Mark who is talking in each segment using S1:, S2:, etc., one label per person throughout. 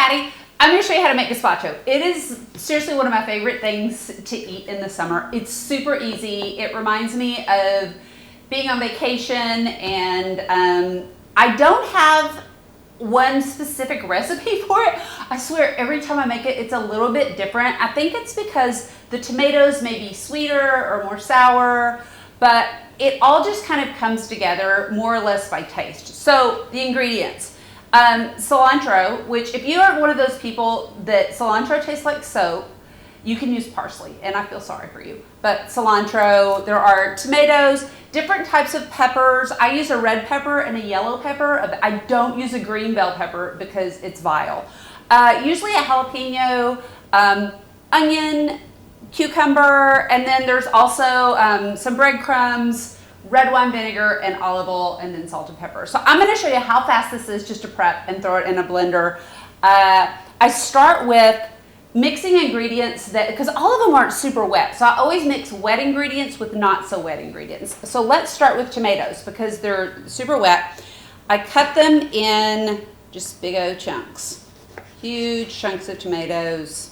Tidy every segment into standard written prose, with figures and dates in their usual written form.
S1: Patty. I'm going to show you how to make gazpacho. It is seriously one of my favorite things to eat in the summer. It's super easy. It reminds me of being on vacation, and I don't have one specific recipe for it. I swear every time I make it, it's a little bit different. I think it's because the tomatoes may be sweeter or more sour, but it all just kind of comes together more or less by taste. So the ingredients, cilantro, which if you are one of those people that cilantro tastes like soap, you can use parsley, and I feel sorry for you. But cilantro, there are tomatoes, different types of peppers. I use a red pepper and a yellow pepper. I don't use a green bell pepper because it's vile. Usually a jalapeno, onion, cucumber, and then there's also some breadcrumbs, red wine vinegar, and olive oil, and then salt and pepper. So I'm gonna show you how fast this is just to prep and throw it in a blender. I start with mixing ingredients because all of them aren't super wet. So I always mix wet ingredients with not so wet ingredients. So let's start with tomatoes because they're super wet. I cut them in just big old chunks, huge chunks of tomatoes.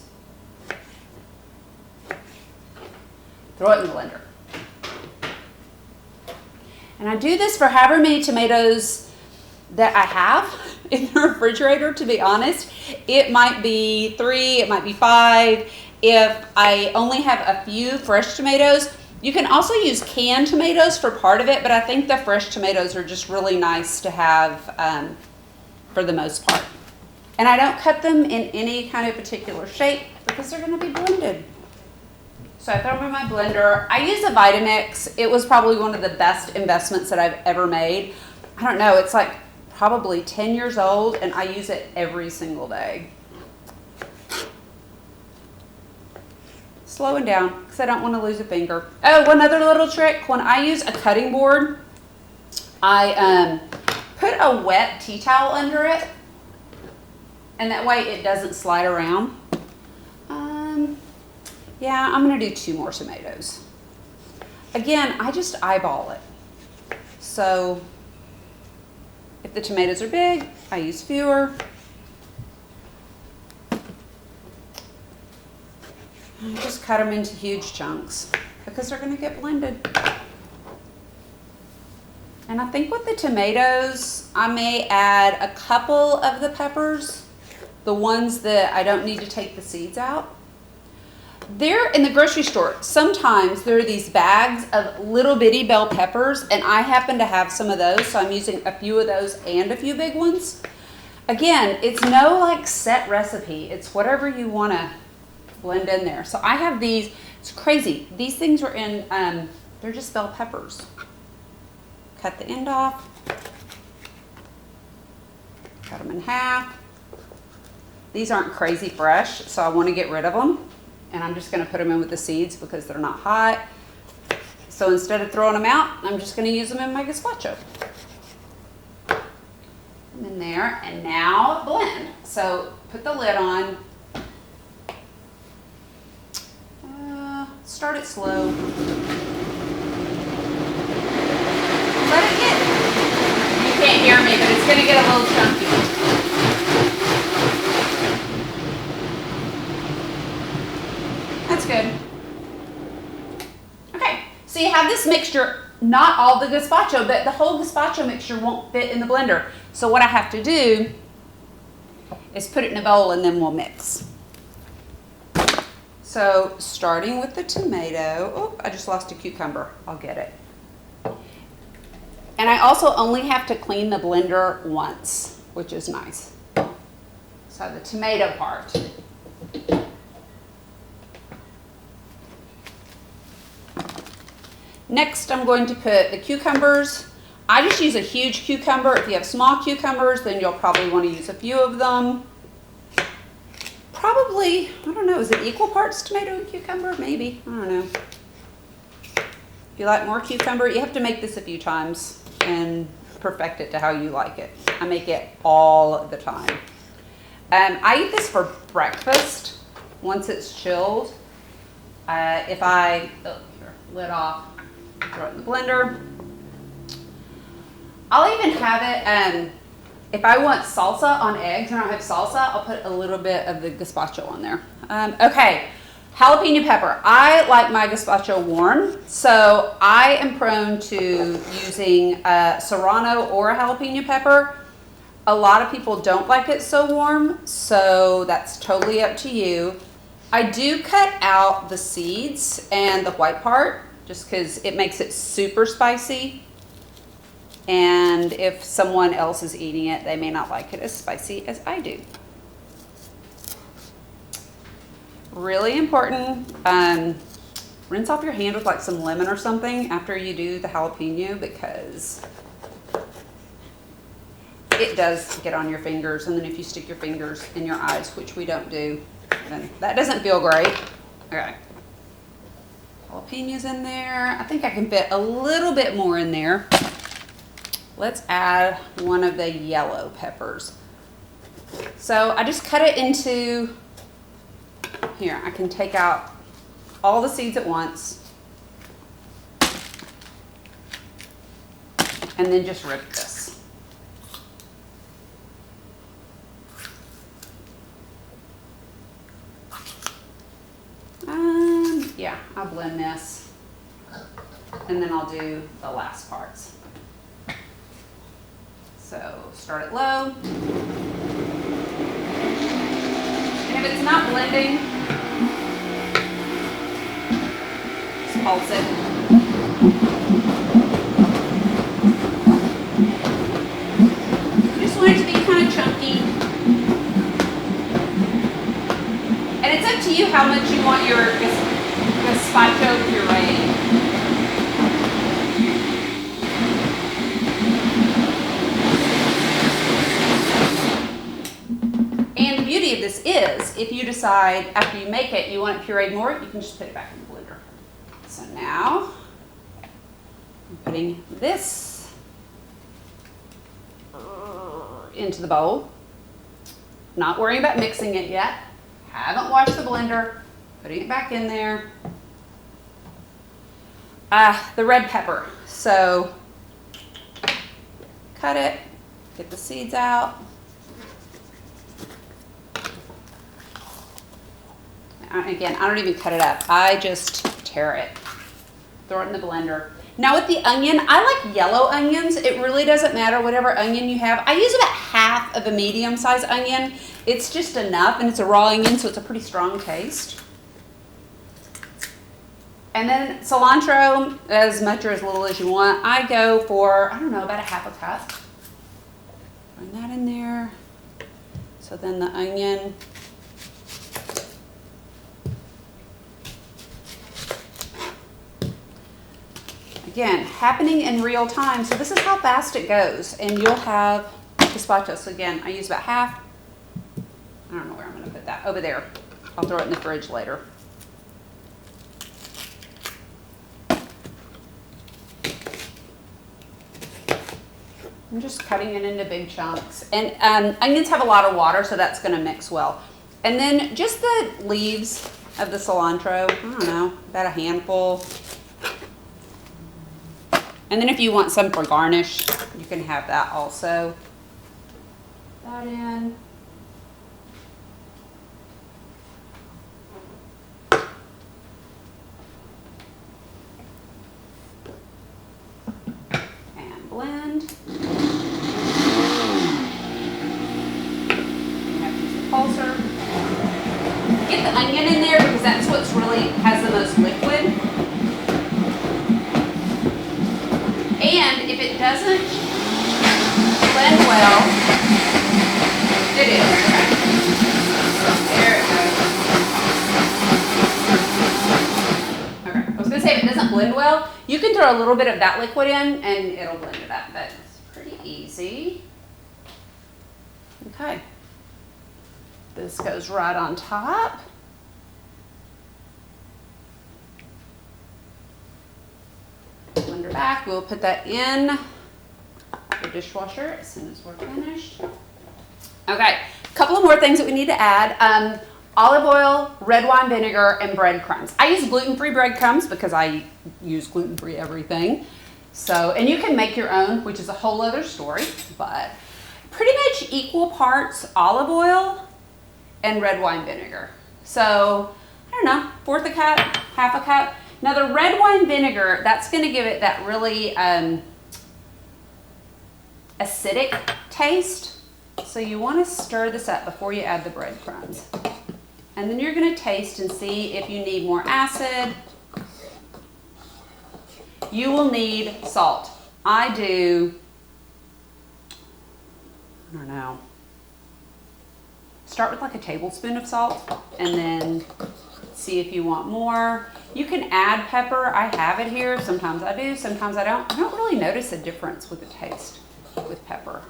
S1: Throw it in the blender. And I do this for however many tomatoes that I have in the refrigerator, to be honest. It might be 3, it might be 5. If I only have a few fresh tomatoes, you can also use canned tomatoes for part of it, but I think the fresh tomatoes are just really nice to have for the most part. And I don't cut them in any kind of particular shape because they're going to be blended. So I throw them in my blender. I use a Vitamix. It was probably one of the best investments that I've ever made. I don't know, it's like probably 10 years old, and I use it every single day. Slowing down because I don't want to lose a finger. Oh, one other little trick. When I use a cutting board, I put a wet tea towel under it, and that way it doesn't slide around. Yeah, I'm going to do 2 more tomatoes. Again, I just eyeball it. So if the tomatoes are big, I use fewer. I just cut them into huge chunks because they're going to get blended. And I think with the tomatoes, I may add a couple of the peppers, the ones that I don't need to take the seeds out. They're in the grocery store. Sometimes there are these bags of little bitty bell peppers, and I happen to have some of those, so I'm using a few of those and a few big ones. Again, it's no like set recipe. It's whatever you want to blend in there. So I have these. It's crazy. These things are in, they're just bell peppers. Cut the end off. Cut them in half. These aren't crazy fresh, so I want to get rid of them. And I'm just going to put them in with the seeds because they're not hot. So instead of throwing them out, I'm just going to use them in my gazpacho. And in there, and now blend. So put the lid on. Start it slow. Let it get, you can't hear me, but it's going to get a little chunky. That's good. Okay, so you have this mixture, not all the gazpacho, but the whole gazpacho mixture won't fit in the blender. So what I have to do is put it in a bowl and then we'll mix. So starting with the tomato, oh, I just lost a cucumber. I'll get it. And I also only have to clean the blender once, which is nice. So the tomato part. Next, I'm going to put the cucumbers. I just use a huge cucumber. If you have small cucumbers, then you'll probably want to use a few of them. Probably, I don't know, is it equal parts tomato and cucumber? Maybe, I don't know. If you like more cucumber, you have to make this a few times and perfect it to how you like it. I make it all the time. I eat this for breakfast once it's chilled. If I, oh, here, lid off. Throw it in the blender. I'll even have it If I want salsa on eggs and I don't have salsa, I'll put a little bit of the gazpacho on there. Okay, jalapeno pepper. I like my gazpacho warm, so I am prone to using serrano or a jalapeno pepper. A lot of people don't like it so warm, so that's totally up to you. I do cut out the seeds and the white part just because it makes it super spicy. And if someone else is eating it, they may not like it as spicy as I do. Really important, rinse off your hand with like some lemon or something after you do the jalapeno, because it does get on your fingers, and then if you stick your fingers in your eyes, which we don't do, then that doesn't feel great. Okay, jalapenos in there. I think I can fit a little bit more in there. Let's add one of the yellow peppers. So I just cut it into, here, I can take out all the seeds at once and then just rip this. Yeah, I'll blend this and then I'll do the last parts. So start it low. And if it's not blending, just pulse it. Just want it to be kind of chunky. And it's up to you how much you want your gazpacho puree. And the beauty of this is, if you decide after you make it you want it pureed more, you can just put it back in the blender. So now I'm putting this into the bowl. Not worrying about mixing it yet. Haven't washed the blender. Putting it back in there. The red pepper. So cut it, get the seeds out. Again, I don't even cut it up. I just tear it. Throw it in the blender. Now with the onion, I like yellow onions. It really doesn't matter whatever onion you have. I use about half of a medium-sized onion. It's just enough, and it's a raw onion, so it's a pretty strong taste. And then cilantro, as much or as little as you want. I go for, I don't know, about a half a cup. Bring that in there. So then the onion. Again, happening in real time. So this is how fast it goes. And you'll have gazpacho. So again, I use about half. I don't know where I'm going to put that. Over there. I'll throw it in the fridge later. I'm just cutting it into big chunks. And onions have a lot of water, so that's going to mix well. And then just the leaves of the cilantro. I don't know, about a handful. And then if you want some for garnish, you can have that also. That in. And blend. You have to use the pulser. Get the onion in there because that's what's really has the most liquid. And if it doesn't blend well, it is. There it goes. Okay, I was going to say if it doesn't blend well, you can throw a little bit of that liquid in and it'll blend it up, but it's pretty easy. Okay. This goes right on top. Blender back. We'll put that in the dishwasher as soon as we're finished. Okay, a couple of more things that we need to add. Olive oil, red wine vinegar, and breadcrumbs. I use gluten-free breadcrumbs because I use gluten-free everything. So, and you can make your own, which is a whole other story, but pretty much equal parts olive oil and red wine vinegar. So, I don't know, fourth a cup, half a cup. Now the red wine vinegar, that's gonna give it that really acidic taste. So you wanna stir this up before you add the breadcrumbs. And then you're gonna taste and see if you need more acid. You will need salt. I don't know. Start with like a tablespoon of salt and then see if you want more. You can add pepper. I have it here. Sometimes I do, sometimes I don't. I don't really notice a difference with the taste with pepper.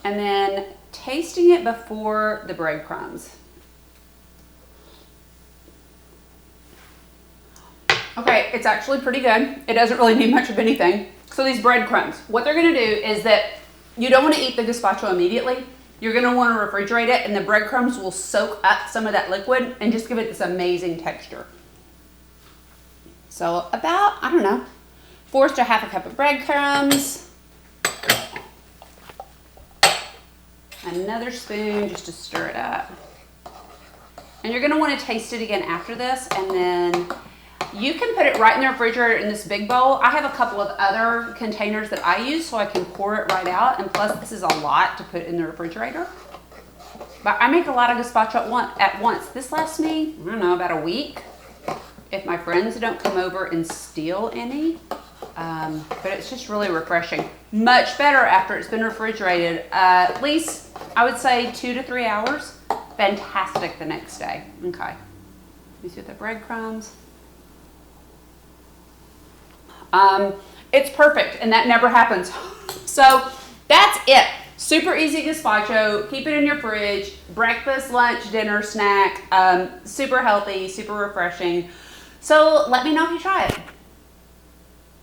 S1: And then tasting it before the breadcrumbs. Okay, it's actually pretty good. It doesn't really need much of anything. So these breadcrumbs, what they're gonna do is that you don't wanna eat the gazpacho immediately. You're gonna wanna refrigerate it, and the breadcrumbs will soak up some of that liquid and just give it this amazing texture. So about, I don't know, 4 to half a cup of breadcrumbs. Another spoon just to stir it up. And you're gonna wanna taste it again after this, and then you can put it right in the refrigerator in this big bowl. I have a couple of other containers that I use so I can pour it right out, and plus this is a lot to put in the refrigerator. But I make a lot of gazpacho at once. This lasts me, I don't know, about a week if my friends don't come over and steal any. But it's just really refreshing. Much better after it's been refrigerated. At least, I would say 2 to 3 hours. Fantastic the next day. Okay. Let me see with the breadcrumbs. It's perfect, and that never happens. So that's it. Super easy gazpacho. Keep it in your fridge. Breakfast, lunch, dinner, snack. Super healthy, super refreshing. So let me know if you try it.